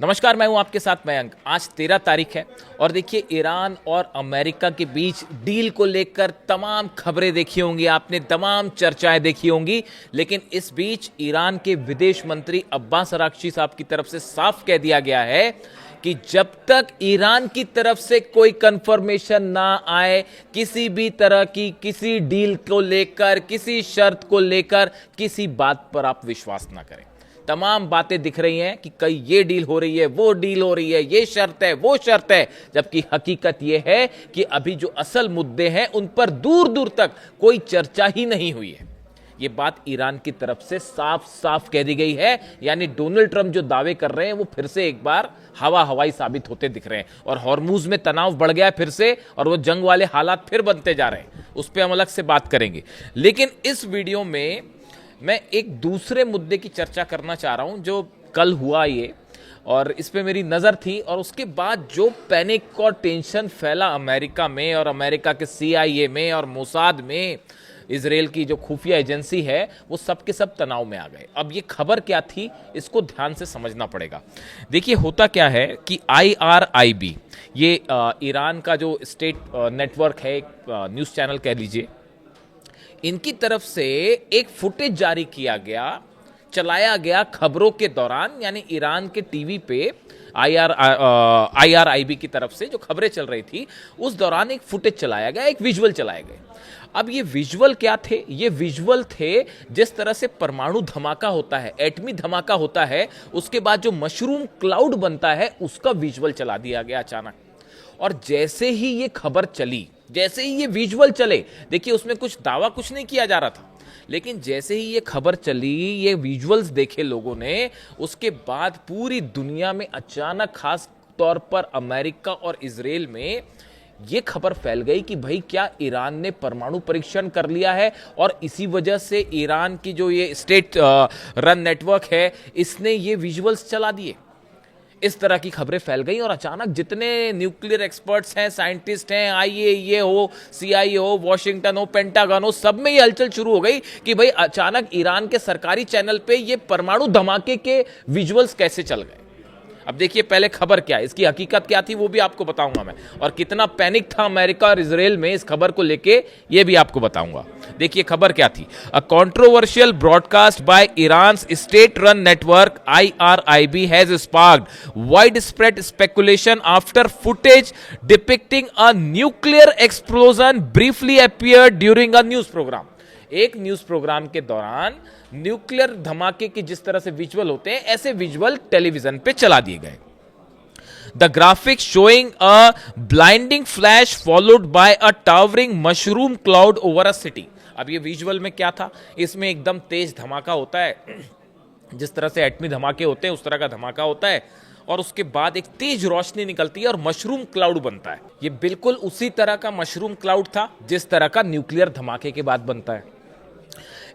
नमस्कार, मैं हूं आपके साथ मयंक। आज 13 तारीख है और देखिए ईरान और अमेरिका के बीच डील को लेकर तमाम खबरें देखी होंगी आपने, तमाम चर्चाएं देखी होंगी। लेकिन इस बीच ईरान के विदेश मंत्री अब्बास अराक्ची साहब की तरफ से साफ कह दिया गया है कि जब तक ईरान की तरफ से कोई कंफर्मेशन ना आए किसी भी तरह की किसी डील को लेकर, किसी शर्त को लेकर, किसी बात पर आप विश्वास ना करें। तमाम बातें दिख रही हैं कि कई ये डील हो रही है, वो डील हो रही है, ये शर्त है, वो शर्त है, जबकि हकीकत ये है कि अभी जो असल मुद्दे हैं उन पर दूर दूर तक कोई चर्चा ही नहीं हुई है। ये बात ईरान की तरफ से साफ साफ कह दी गई है। यानी डोनाल्ड ट्रंप जो दावे कर रहे हैं वो फिर से एक बार हवा हवाई साबित होते दिख रहे हैं और हॉर्मुज में तनाव बढ़ गया है फिर से, और वो जंग वाले हालात फिर बनते जा रहे हैं। उस पर हम अलग से बात करेंगे। लेकिन इस वीडियो में मैं एक दूसरे मुद्दे की चर्चा करना चाह रहा हूं जो कल हुआ ये, और इस पे मेरी नज़र थी। और उसके बाद जो पैनिक और टेंशन फैला अमेरिका में और अमेरिका के CIA में और मोसाद में, इसराइल की जो खुफिया एजेंसी है, वो सब के सब तनाव में आ गए। अब ये खबर क्या थी, इसको ध्यान से समझना पड़ेगा। देखिए होता क्या है कि IRIB, ये ईरान का जो स्टेट नेटवर्क है, न्यूज़ चैनल कह लीजिए, इनकी तरफ से एक फुटेज जारी किया गया, चलाया गया खबरों के दौरान। यानी ईरान के टीवी पे IRIB की तरफ से जो खबरें चल रही थी उस दौरान एक फुटेज चलाया गया, एक विजुअल चलाए गए। अब ये विजुअल क्या थे? ये विजुअल थे जिस तरह से परमाणु धमाका होता है, एटमी धमाका होता है, उसके बाद जो मशरूम क्लाउड बनता है, उसका विजुअल चला दिया गया अचानक। और जैसे ही ये खबर चली, जैसे ही ये विजुअल चले, देखिए उसमें कुछ दावा कुछ नहीं किया जा रहा था, लेकिन जैसे ही ये खबर चली, ये विजुअल्स देखे लोगों ने, उसके बाद पूरी दुनिया में अचानक, खास तौर पर अमेरिका और इजराइल में ये खबर फैल गई कि भाई क्या ईरान ने परमाणु परीक्षण कर लिया है, और इसी वजह से ईरान की जो ये स्टेट रन नेटवर्क है, इसने ये विजुअल्स चला दिए। इस तरह की खबरें फैल गई और अचानक जितने न्यूक्लियर एक्सपर्ट्स हैं, साइंटिस्ट हैं, IAEA हो, CIA हो, वॉशिंगटन हो, पेंटागन हो, सब में ये हलचल शुरू हो गई कि भाई अचानक ईरान के सरकारी चैनल पे ये परमाणु धमाके के विजुअल्स कैसे चल गए। अब देखिए पहले खबर क्या है, इसकी हकीकत क्या थी, वो भी आपको बताऊंगा मैं, और कितना पैनिक था अमेरिका और इजराइल में इस खबर को लेके, ये भी आपको बताऊंगा। देखिए खबर क्या थी। A controversial broadcast by Iran state run network IRIB has sparked wide spread speculation after footage depicting a nuclear explosion briefly appeared during a news program. एक न्यूज प्रोग्राम के दौरान न्यूक्लियर धमाके के जिस तरह से विजुअल होते हैं, ऐसे विजुअल टेलीविजन पे चला दिए गए। The graphics showing a blinding flash followed by a towering mushroom cloud over a city. अब ये विजुअल में क्या था, इसमें एकदम तेज धमाका होता है, जिस तरह से एटमी धमाके होते हैं उस तरह का धमाका होता है, और उसके बाद एक तेज रोशनी निकलती है और मशरूम क्लाउड बनता है। ये बिल्कुल उसी तरह का मशरूम क्लाउड था जिस तरह का न्यूक्लियर धमाके के बाद बनता है।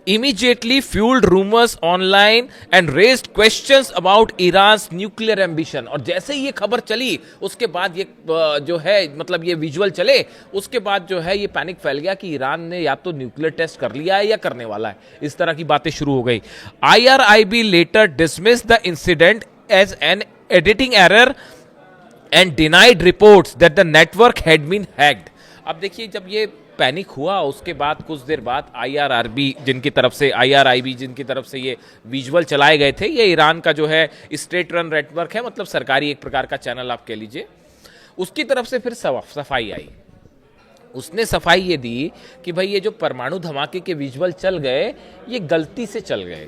Immediately fueled rumors online and raised questions about Iran's nuclear ambition। और जैसे ही ये खबर चली उसके बाद ये जो है, मतलब ये विजुअल चले, उसके बाद जो है ये पैनिक फैल गया कि ईरान ने या तो न्यूक्लियर टेस्ट कर लिया है या करने वाला है। इस तरह की बातें शुरू हो गई। IRIB later dismissed the incident as an editing error and denied reports that the network had been hacked। अब देखिए जब ये पैनिक हुआ उसके बाद कुछ देर बाद IRIB जिनकी तरफ से ये विजुअल चलाए गए थे, ये ईरान का जो है स्टेट रन नेटवर्क है, मतलब सरकारी एक प्रकार का चैनल आप कह लीजिए, उसकी तरफ से फिर सफाई आई। उसने सफाई ये दी कि भाई ये जो परमाणु धमाके के विजुअल चल गए, ये गलती से चल गए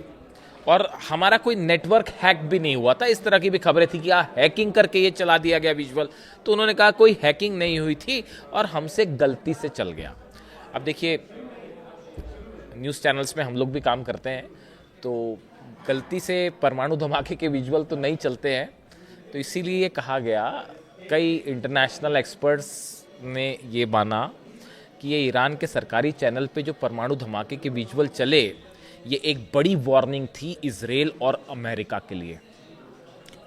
और हमारा कोई नेटवर्क हैक भी नहीं हुआ था। इस तरह की भी खबरें थी कि हैकिंग करके ये चला दिया गया विजुअल, तो उन्होंने कहा कोई हैकिंग नहीं हुई थी और हमसे गलती से चल गया। अब देखिए न्यूज़ चैनल्स में हम लोग भी काम करते हैं, तो गलती से परमाणु धमाके के विजुअल तो नहीं चलते हैं, तो इसीलिए कहा गया, कई इंटरनेशनल एक्सपर्ट्स ने ये माना कि ये ईरान के सरकारी चैनल पे जो परमाणु धमाके के विजुअल चले, ये एक बड़ी वार्निंग थी इजराइल और अमेरिका के लिए।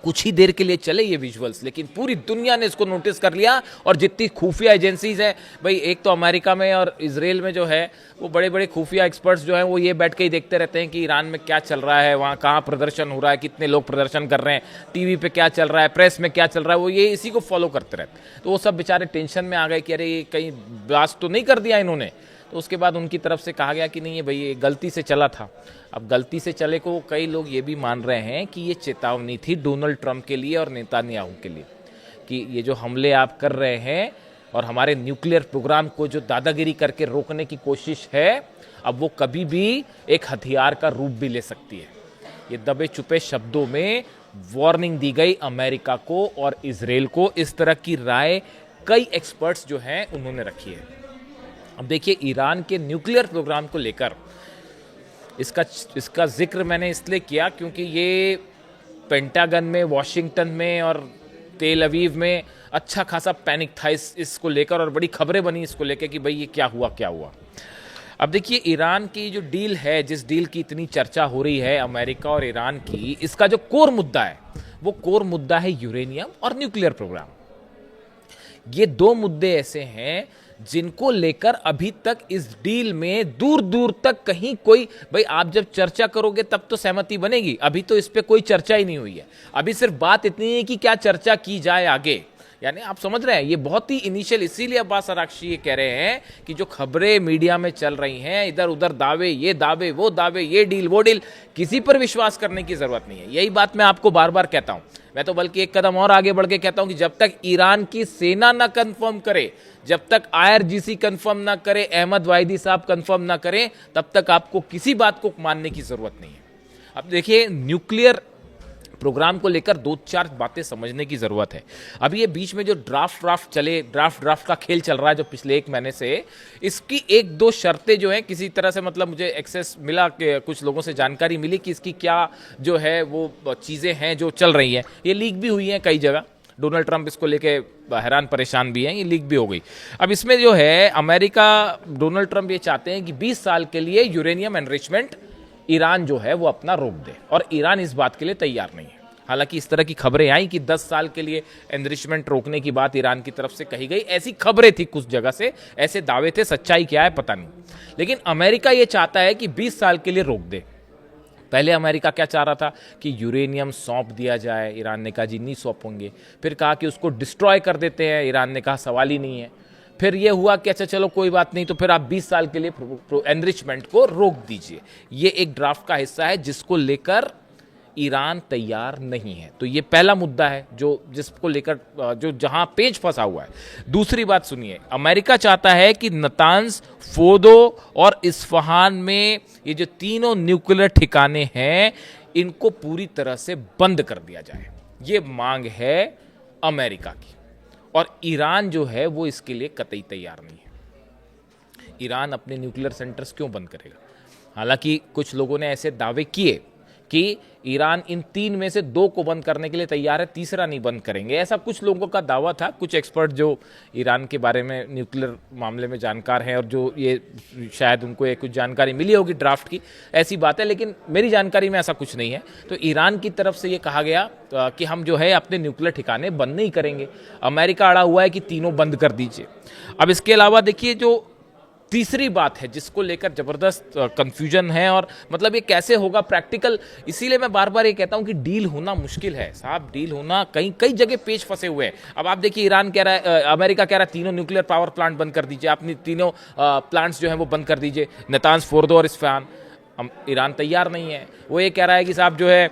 कुछ ही देर के लिए चले ये विजुअल्स, लेकिन पूरी दुनिया ने इसको नोटिस कर लिया। और जितनी खुफिया एजेंसीज हैं भाई, एक तो अमेरिका में और इजराइल में जो है वो बड़े बड़े खुफिया एक्सपर्ट्स जो हैं वो ये बैठ के ही देखते रहते हैं कि ईरान में क्या चल रहा है, वहाँ कहाँ प्रदर्शन हो रहा है, कितने लोग प्रदर्शन कर रहे हैं, टीवी पे क्या चल रहा है, प्रेस में क्या चल रहा है, वो ये इसी को फॉलो करते रहते हैं। तो वो सब बेचारे टेंशन में आ गए कि अरे ये कहीं ब्लास्ट तो नहीं कर दिया इन्होंने। तो उसके बाद उनकी तरफ से कहा गया कि नहीं, ये भाई ये गलती से चला था। अब गलती से चले को कई लोग ये भी मान रहे हैं कि ये चेतावनी थी डोनाल्ड ट्रंप के लिए और नेतान्याहू के लिए कि ये जो हमले आप कर रहे हैं और हमारे न्यूक्लियर प्रोग्राम को जो दादागिरी करके रोकने की कोशिश है, अब वो कभी भी एक हथियार का रूप भी ले सकती है। ये दबे छुपे शब्दों में वार्निंग दी गई अमेरिका को और इजराइल को। इस तरह की राय कई एक्सपर्ट्स जो हैं उन्होंने रखी है। अब देखिए, ईरान के न्यूक्लियर प्रोग्राम को लेकर इसका जिक्र मैंने इसलिए किया क्योंकि ये पेंटागन में, वॉशिंगटन में और तेल अवीव में अच्छा खासा पैनिक था इसको लेकर, और बड़ी खबरें बनी इसको लेकर कि भाई ये क्या हुआ। अब देखिए, ईरान की जो डील है, जिस डील की इतनी चर्चा हो रही है अमेरिका और ईरान की, इसका जो कोर मुद्दा है वो कोर मुद्दा है यूरेनियम और न्यूक्लियर प्रोग्राम। ये दो मुद्दे ऐसे हैं जिनको लेकर अभी तक इस डील में दूर दूर तक कहीं कोई, भाई आप जब चर्चा करोगे तब तो सहमति बनेगी, अभी तो इस पे कोई चर्चा ही नहीं हुई है। अभी सिर्फ बात इतनी है कि क्या चर्चा की जाए आगे, यानी आप समझ रहे हैं ये बहुत ही इनिशियल। इसीलिए अब्बास अरागची ये कह रहे हैं कि जो खबरें मीडिया में चल रही हैं, इधर उधर दावे, ये दावे वो दावे, ये डील वो डील, किसी पर विश्वास करने की जरूरत नहीं है। यही बात मैं आपको बार बार कहता हूं। मैं तो बल्कि एक कदम और आगे बढ़ के कहता हूं कि जब तक ईरान की सेना ना कंफर्म करे, जब तक IRGC कंफर्म ना करे, अहमद वाहिदी साहब कंफर्म ना करें, तब तक आपको किसी बात को मानने की जरूरत नहीं है। अब देखिए, न्यूक्लियर प्रोग्राम को लेकर दो चार बातें समझने की जरूरत है। अभी ये बीच में जो ड्राफ्ट का खेल चल रहा है जो पिछले एक महीने से, इसकी एक दो शर्तें जो हैं किसी तरह से, मतलब मुझे एक्सेस मिला कि कुछ लोगों से जानकारी मिली कि इसकी क्या जो है वो चीजें हैं जो चल रही हैं। ये लीक भी हुई हैं कई जगह, डोनाल्ड ट्रंप इसको लेके हैरान परेशान भी हैं, ये लीक भी हो गई। अब इसमें जो है अमेरिका, डोनाल्ड ट्रंप ये चाहते हैं कि 20 साल के लिए यूरेनियम एनरिचमेंट ईरान जो है वो अपना रोक दे, और ईरान इस बात के लिए तैयार नहीं है। हालांकि इस तरह की खबरें आई कि 10 साल के लिए एनरिचमेंट रोकने की बात ईरान की तरफ से कही गई, ऐसी खबरें थी कुछ जगह से, ऐसे दावे थे, सच्चाई क्या है पता नहीं। लेकिन अमेरिका ये चाहता है कि 20 साल के लिए रोक दे। पहले अमेरिका क्या चाह रहा था कि यूरेनियम सौंप दिया जाए, ईरान ने कहा जी नहीं सौंपेंगे। फिर कहा कि उसको डिस्ट्रॉय कर देते हैं, ईरान ने कहा सवाल ही नहीं है। फिर यह हुआ कि अच्छा चलो कोई बात नहीं, तो फिर आप 20 साल के लिए एनरिचमेंट को रोक दीजिए। ये एक ड्राफ्ट का हिस्सा है जिसको लेकर ईरान तैयार नहीं है। तो ये पहला मुद्दा है जिसको लेकर जो जहां पेच फंसा हुआ है। दूसरी बात सुनिए, अमेरिका चाहता है कि नतांज, फोर्दो और इस्फहान में ये जो तीनों न्यूक्लियर ठिकाने हैं इनको पूरी तरह से बंद कर दिया जाए। ये मांग है अमेरिका की, और ईरान जो है वो इसके लिए कतई तैयार नहीं है। ईरान अपने न्यूक्लियर सेंटर्स क्यों बंद करेगा? हालांकि कुछ लोगों ने ऐसे दावे किए कि ईरान इन 3 में से 2 को बंद करने के लिए तैयार है, तीसरा नहीं बंद करेंगे, ऐसा कुछ लोगों का दावा था। कुछ एक्सपर्ट जो ईरान के बारे में, न्यूक्लियर मामले में जानकार हैं और जो ये शायद उनको कुछ जानकारी मिली होगी ड्राफ्ट की, ऐसी बात है, लेकिन मेरी जानकारी में ऐसा कुछ नहीं है। तो ईरान की तरफ से ये कहा गया कि हम जो है अपने न्यूक्लियर ठिकाने बंद नहीं करेंगे। अमेरिका अड़ा हुआ है कि तीनों बंद कर दीजिए। अब इसके अलावा देखिए, जो तीसरी बात है जिसको लेकर जबरदस्त कंफ्यूजन है, और मतलब ये कैसे होगा प्रैक्टिकल, इसीलिए मैं बार बार ये कहता हूं कि डील होना मुश्किल है साहब। डील होना कई जगह पेच फंसे हुए हैं। अब आप देखिए, ईरान कह रहा है, अमेरिका कह रहा है तीनों न्यूक्लियर पावर प्लांट बंद कर दीजिए, अपनी तीनों प्लांट्स जो हैं वो बंद कर दीजिए, नतांज, फोर्दो और इस्फहान। ईरान तैयार नहीं है। वो ये कह रहा है कि साहब जो है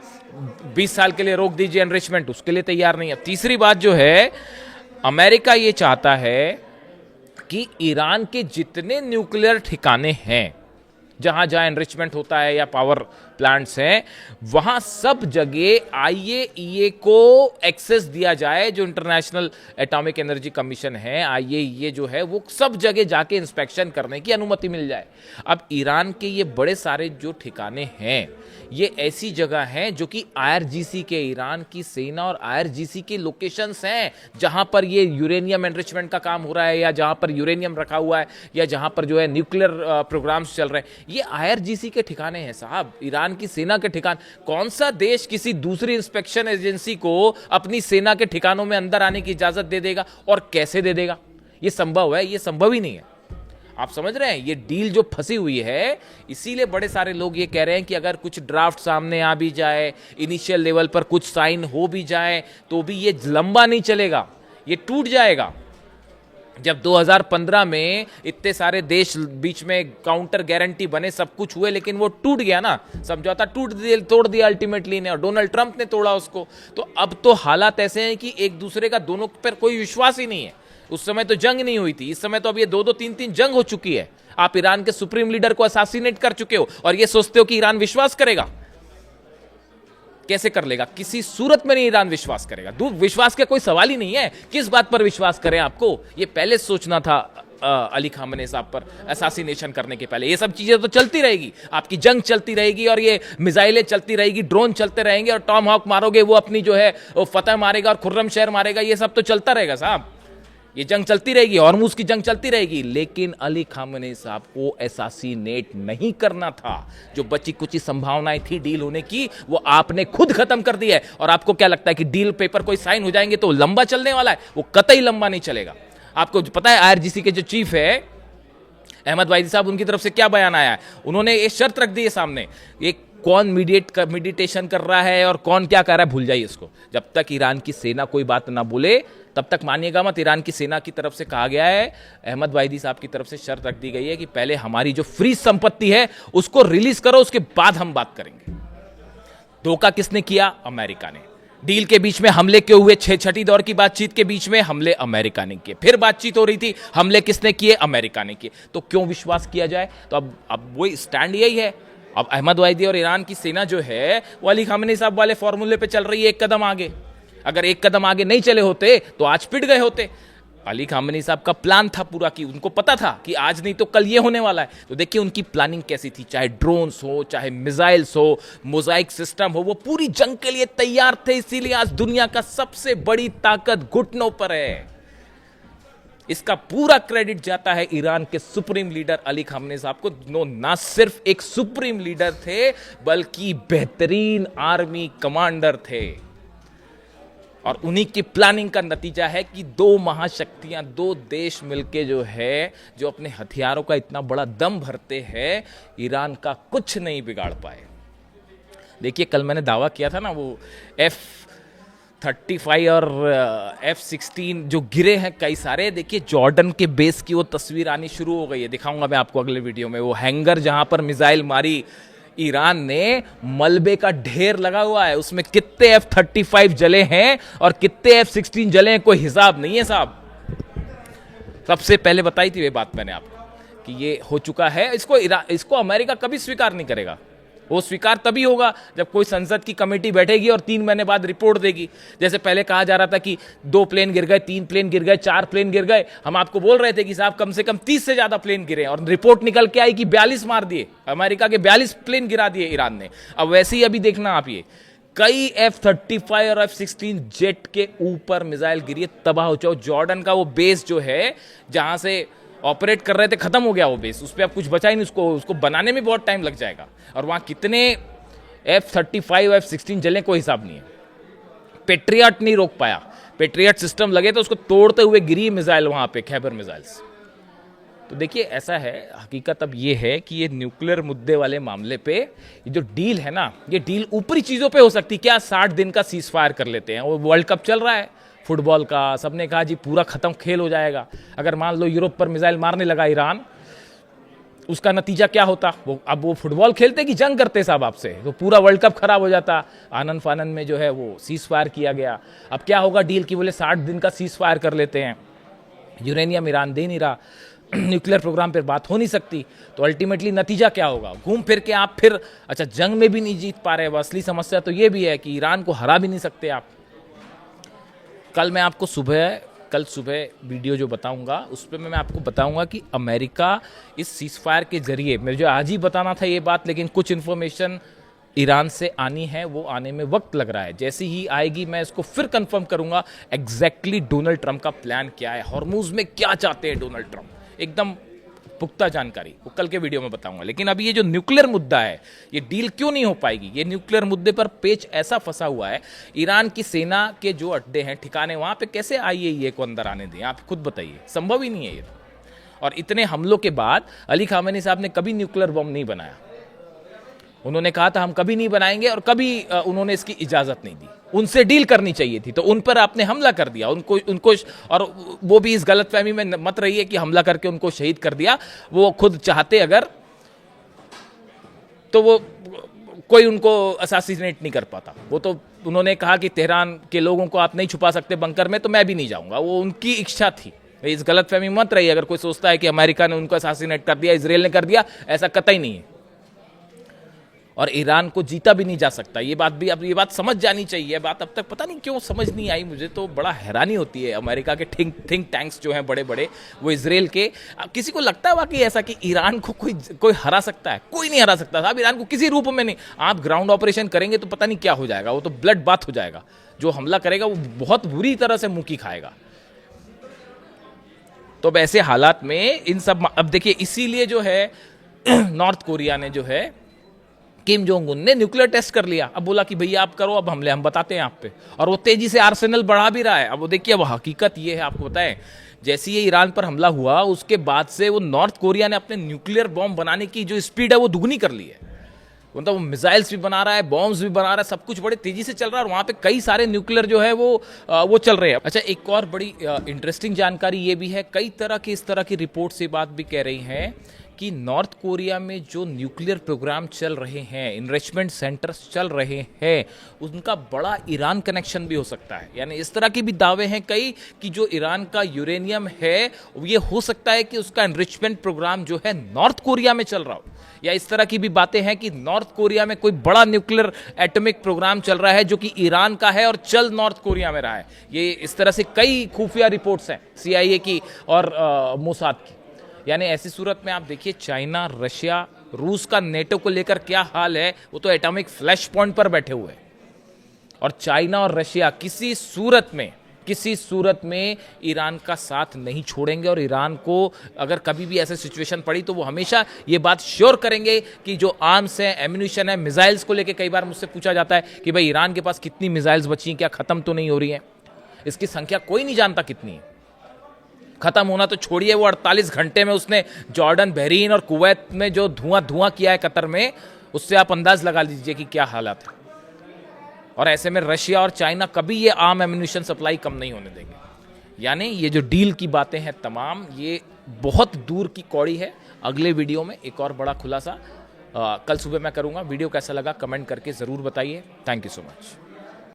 20 साल के लिए रोक दीजिए एनरिचमेंट, उसके लिए तैयार नहीं है। तीसरी बात जो है, अमेरिका ये चाहता है कि ईरान के जितने न्यूक्लियर ठिकाने हैं, जहां जहां एनरिचमेंट होता है या पावर प्लांट्स हैं, वहां सब जगह IAEA को एक्सेस दिया जाए। जो इंटरनेशनल एटॉमिक एनर्जी कमीशन है, IAEA जो है, वो सब जगह जाके इंस्पेक्शन करने की अनुमति मिल जाए। अब ईरान के ये बड़े सारे जो ठिकाने हैं, ये ऐसी जगह हैं जो कि IRGC के, ईरान की सेना और IRGC के लोकेशंस हैं, जहां पर ये यूरेनियम एनरिचमेंट का काम हो रहा है, या जहां पर यूरेनियम रखा हुआ है, या जहां पर जो है न्यूक्लियर प्रोग्राम्स चल रहे हैं। ये IRGC के ठिकाने हैं साहब। ईरान ईरान की सेना के ठिकान, कौन सा देश किसी दूसरी इंस्पेक्शन एजेंसी को अपनी सेना के ठिकानों में अंदर आने की इजाजत दे देगा और कैसे दे देगा? ये संभव है? ये संभव ही नहीं है। आप समझ रहे हैं ये डील जो फंसी हुई है। इसीलिए बड़े सारे लोग ये कह रहे हैं कि अगर कुछ ड्राफ्ट सामने आ भी जाए, इनिशियल लेवल पर कुछ साइन हो भी जाए, तो भी ये लंबा नहीं चलेगा, ये टूट जाएगा। जब 2015 में इतने सारे देश बीच में काउंटर गारंटी बने, सब कुछ हुए, लेकिन वो टूट गया ना, समझौता तोड़ दिया अल्टीमेटली ने, और डोनाल्ड ट्रंप ने तोड़ा उसको। तो अब तो हालात ऐसे हैं कि एक दूसरे का दोनों पर कोई विश्वास ही नहीं है। उस समय तो जंग नहीं हुई थी, इस समय तो अब ये 2-2, 3-3 जंग हो चुकी है। आप ईरान के सुप्रीम लीडर को असैसिनेट कर चुके हो और ये सोचते हो कि ईरान विश्वास करेगा। कैसे कर लेगा? किसी सूरत में नहीं ईरान विश्वास करेगा। दूर विश्वास का कोई सवाल ही नहीं है। किस बात पर विश्वास करें? आपको ये पहले सोचना था अली खामनेई साहब पर असैसिनेशन करने के पहले। ये सब चीजें तो चलती रहेगी, आपकी जंग चलती रहेगी और ये मिसाइलें चलती रहेगी, ड्रोन चलते रहेंगे और टॉम हॉक मारोगे, वो अपनी जो है वो फतह मारेगा और खुर्रम शहर मारेगा। ये सब तो चलता रहेगा साहब, ये जंग चलती रहेगी, हॉर्मुज की जंग चलती रहेगी। लेकिन अली खामनेई साहब को असैसिनेट नहीं करना था। जो बची कुछ संभावनाएं थी डील होने की, वो आपने खुद खत्म कर दी है। और आपको क्या लगता है कि डील पेपर कोई साइन हो जाएंगे तो लंबा चलने वाला है? वो कतई लंबा नहीं चलेगा। आपको पता है आईआरजीसी के जो चीफ है अहमद वाइदी साहब, उनकी तरफ से क्या बयान आया है? उन्होंने ये शर्त रख दी है सामने, एक कौन मेडिटेशन कर रहा है और कौन क्या कर रहा है भूल जाइए इसको। जब तक ईरान की सेना कोई बात ना बोले तब तक मानिएगा मत। ईरान की सेना की तरफ से कहा गया है, अहमद वाइदी साहब की तरफ से शर्त रख दी गई है कि पहले हमारी जो फ्रीज संपत्ति है उसको रिलीज करो, उसके बाद हम बात करेंगे। धोखा किसने किया? अमेरिका ने। डील के बीच में हमले क्यों हुए? छठी दौर की बातचीत के बीच में हमले अमेरिका ने किए। फिर बातचीत हो रही थी, हमले किसने किए? अमेरिका ने किए। तो क्यों विश्वास किया जाए? तो अब वही स्टैंड यही है। अब अहमद वाइदी और ईरान की सेना जो है वो अली खामनेई साहब वाले फॉर्मूले पे चल रही है, एक कदम आगे। अगर एक कदम आगे नहीं चले होते तो आज पिट गए होते। अली खामनेई साहब का प्लान था पूरा, कि उनको पता था कि आज नहीं तो कल ये होने वाला है। तो देखिए उनकी प्लानिंग कैसी थी, चाहे ड्रोन्स हो, चाहे मिसाइल्स हो, मोजाइक सिस्टम हो, वो पूरी जंग के लिए तैयार थे। इसीलिए आज दुनिया का सबसे बड़ी ताकत घुटनों पर है। इसका पूरा क्रेडिट जाता है ईरान के सुप्रीम लीडर अली खामनेई साहब को। ना सिर्फ एक सुप्रीम लीडर थे बल्कि बेहतरीन आर्मी कमांडर थे। और उन्हीं की प्लानिंग का नतीजा है कि दो महाशक्तियां, दो देश मिलके जो है, जो अपने हथियारों का इतना बड़ा दम भरते हैं, ईरान का कुछ नहीं बिगाड़ पाए। देखिए कल मैंने दावा किया था ना, वो F-35 और F-16 जो गिरे हैं कई सारे। देखिए जॉर्डन के बेस की वो तस्वीर आनी शुरू हो गई है, दिखाऊंगा मैं आपको अगले वीडियो में। वो हैंगर जहां पर मिसाइल मारी ईरान ने, मलबे का ढेर लगा हुआ है, उसमें कितने F-35 जले हैं और कितने F-16 जले हैं कोई हिसाब नहीं है साहब। सबसे पहले बताई थी ये बात मैंने आपको कि ये हो चुका है। इसको अमेरिका कभी स्वीकार नहीं करेगा। वो स्वीकार तभी होगा जब कोई संसद की कमेटी बैठेगी और 3 महीने बाद रिपोर्ट देगी। जैसे पहले कहा जा रहा था कि 2 प्लेन गिर गए, 3 प्लेन गिर गए, 4 प्लेन गिर गए। हम आपको बोल रहे थे कि साहब कम से कम 30 से ज्यादा प्लेन गिरे, और रिपोर्ट निकल के आई कि 42 मार दिए। अमेरिका के 42 प्लेन गिरा दिए ईरान ने। अब वैसे ही अभी देखना आप, ये कई F-35 और F-16 जेट के ऊपर मिसाइल गिरी, तबाह हो जाओ। जॉर्डन का वो बेस जो है जहां से ऑपरेट कर रहे थे, खत्म हो गया वो बेस, उस पर अब कुछ बचा ही नहीं। उसको बनाने में बहुत टाइम लग जाएगा। और वहां कितने F-35 F-16 जले कोई हिसाब नहीं है। पेट्रियट नहीं रोक पाया। पेट्रियट सिस्टम लगे तो उसको तोड़ते हुए गिरी मिसाइल वहां पे, खैबर मिसाइल्स। तो देखिए ऐसा है, हकीकत अब ये है कि ये न्यूक्लियर मुद्दे वाले मामले पे ये जो डील है ना, ये डील ऊपरी चीजों पे हो सकती। क्या 60 दिन का सीज फायर कर लेते हैं? वो वर्ल्ड कप चल रहा है फुटबॉल का, सबने कहा जी पूरा खत्म खेल हो जाएगा। अगर मान लो यूरोप पर मिसाइल मारने लगा ईरान, उसका नतीजा क्या होता? अब वो फुटबॉल खेलते कि जंग करते साहब आपसे? तो पूरा वर्ल्ड कप खराब हो जाता। आनंद फानन में जो है वो सीज फायर किया गया। अब क्या होगा डील की? बोले 60 दिन का सीज फायर कर लेते हैं। यूरेनियम ईरान दे नहीं रहा, न्यूक्लियर प्रोग्राम पर बात हो नहीं सकती। तो अल्टीमेटली नतीजा क्या होगा? घूम फिर के आप फिर अच्छा जंग में भी नहीं जीत पा रहे। असली समस्या तो ये भी है कि ईरान को हरा भी नहीं सकते आप। कल मैं आपको कल सुबह वीडियो जो बताऊंगा उस पर मैं आपको बताऊंगा कि अमेरिका इस सीज फायर के जरिए, मुझे आज ही बताना था ये बात, लेकिन कुछ इन्फॉर्मेशन ईरान से आनी है, वो आने में वक्त लग रहा है। जैसी ही आएगी मैं इसको फिर कंफर्म करूंगा एग्जैक्टली डोनाल्ड ट्रंप का प्लान क्या है, हॉर्मुज में क्या चाहते हैं डोनाल्ड ट्रंप। एकदम पुख्ता जानकारी, वो कल के वीडियो में बताऊंगा। लेकिन अभी ये जो न्यूक्लियर मुद्दा है, ये डील क्यों नहीं हो पाएगी, ये न्यूक्लियर मुद्दे पर पेच ऐसा फंसा हुआ है। ईरान की सेना के जो अड्डे हैं, ठिकाने, वहां पे कैसे आईएईए को अंदर आने दें, आप खुद बताइए, संभव ही नहीं है ये। और इतने हमलों के बाद अली खामेनी साहब ने कभी न्यूक्लियर बम नहीं बनाया। उन्होंने कहा था हम कभी नहीं बनाएंगे, और कभी उन्होंने इसकी इजाजत नहीं दी। उनसे डील करनी चाहिए थी, तो उन पर आपने हमला कर दिया, उनको और वो भी इस गलतफहमी में मत रहिए कि हमला करके उनको शहीद कर दिया। वो खुद चाहते अगर, तो वो कोई उनको असैसिनेट नहीं कर पाता। वो तो उन्होंने कहा कि तेहरान के लोगों को आप नहीं छुपा सकते बंकर में, तो मैं भी नहीं जाऊंगा। वो उनकी इच्छा थी। इस गलतफहमी मत रहिए, अगर कोई सोचता है कि अमेरिका ने उनको असैसिनेट कर दिया, इजराइल ने कर दिया, ऐसा कतई नहीं है। और ईरान को जीता भी नहीं जा सकता, ये बात भी, अब ये बात समझ जानी चाहिए। बात अब तक पता नहीं क्यों समझ नहीं आई, मुझे तो बड़ा हैरानी होती है। अमेरिका के थिंक टैंक्स जो हैं बड़े बड़े, वो इजराइल के, किसी को लगता है वाकई ऐसा कि ईरान को कोई हरा सकता है? कोई नहीं हरा सकता साहब, ईरान को किसी रूप में नहीं। आप ग्राउंड ऑपरेशन करेंगे तो पता नहीं क्या हो जाएगा, वो तो ब्लड बाथ हो जाएगा। जो हमला करेगा वो बहुत बुरी तरह से मुंह की खाएगा। तो अब ऐसे हालात में इन सब, अब देखिए इसीलिए जो है नॉर्थ कोरिया ने जो है, किम जोंग उन ने न्यूक्लियर टेस्ट कर लिया। अब बोला कि भैया आप करो अब हमले, हम बताते हैं आप पे। और वो तेजी से आर्सेनल बढ़ा भी रहा है। अब वो देखिए, वो हकीकत ये है, आपको बताएं, जैसे ये ईरान पर हमला हुआ उसके बाद से वो नॉर्थ कोरिया ने अपने न्यूक्लियर बॉम्ब बनाने की जो स्पीड है वो दुगनी कर ली है। मतलब वो मिसाइल्स भी बना रहा है, बॉम्ब्स भी बना रहा है, सब कुछ बड़े तेजी से चल रहा है। और वहाँ पे कई सारे न्यूक्लियर जो है वो चल रहे हैं। अच्छा, एक और बड़ी इंटरेस्टिंग जानकारी ये भी है, कई तरह की इस तरह की रिपोर्ट से बात भी कह रही हैं कि नॉर्थ कोरिया में जो न्यूक्लियर प्रोग्राम चल रहे हैं, इनरिचमेंट सेंटर्स चल रहे हैं, उनका बड़ा ईरान कनेक्शन भी हो सकता है। यानी इस तरह के भी दावे हैं कई कि जो ईरान का यूरेनियम है, ये हो सकता है कि उसका इनरिचमेंट प्रोग्राम जो है नॉर्थ कोरिया में चल रहा हो। या इस तरह की भी बातें हैं कि नॉर्थ कोरिया में कोई बड़ा न्यूक्लियर एटॉमिक प्रोग्राम चल रहा है जो कि ईरान का है और चल नॉर्थ कोरिया में रहा है। ये इस तरह से कई खुफिया रिपोर्ट्स हैं CIA की और मोसाद की। यानी ऐसी सूरत में आप देखिए, चाइना, रशिया, रूस का नेटो को लेकर क्या हाल है, वो तो एटॉमिक फ्लैश पॉइंट पर बैठे हुए हैं। और चाइना और रशिया किसी सूरत में ईरान का साथ नहीं छोड़ेंगे। और ईरान को अगर कभी भी ऐसी सिचुएशन पड़ी तो वो हमेशा ये बात श्योर करेंगे कि जो आर्म्स हैं, एम्यूनिशन है, मिसाइल्स को लेकर कई बार मुझसे पूछा जाता है कि भाई ईरान के पास कितनी मिसाइल्स बची हैं, क्या खत्म तो नहीं हो रही हैं? इसकी संख्या कोई नहीं जानता कितनी है। खत्म होना तो छोड़िए, वो 48 घंटे में उसने जॉर्डन, बहरीन और कुवैत में जो धुआं किया है कतर में, उससे आप अंदाज लगा लीजिए कि क्या हालात है। और ऐसे में रशिया और चाइना कभी ये आर्म एम्यूनिशन सप्लाई कम नहीं होने देंगे। यानी ये जो डील की बातें हैं तमाम, ये बहुत दूर की कौड़ी है। अगले वीडियो में एक और बड़ा खुलासा कल सुबह मैं करूंगा। वीडियो कैसा लगा कमेंट करके ज़रूर बताइए। Thank you so much.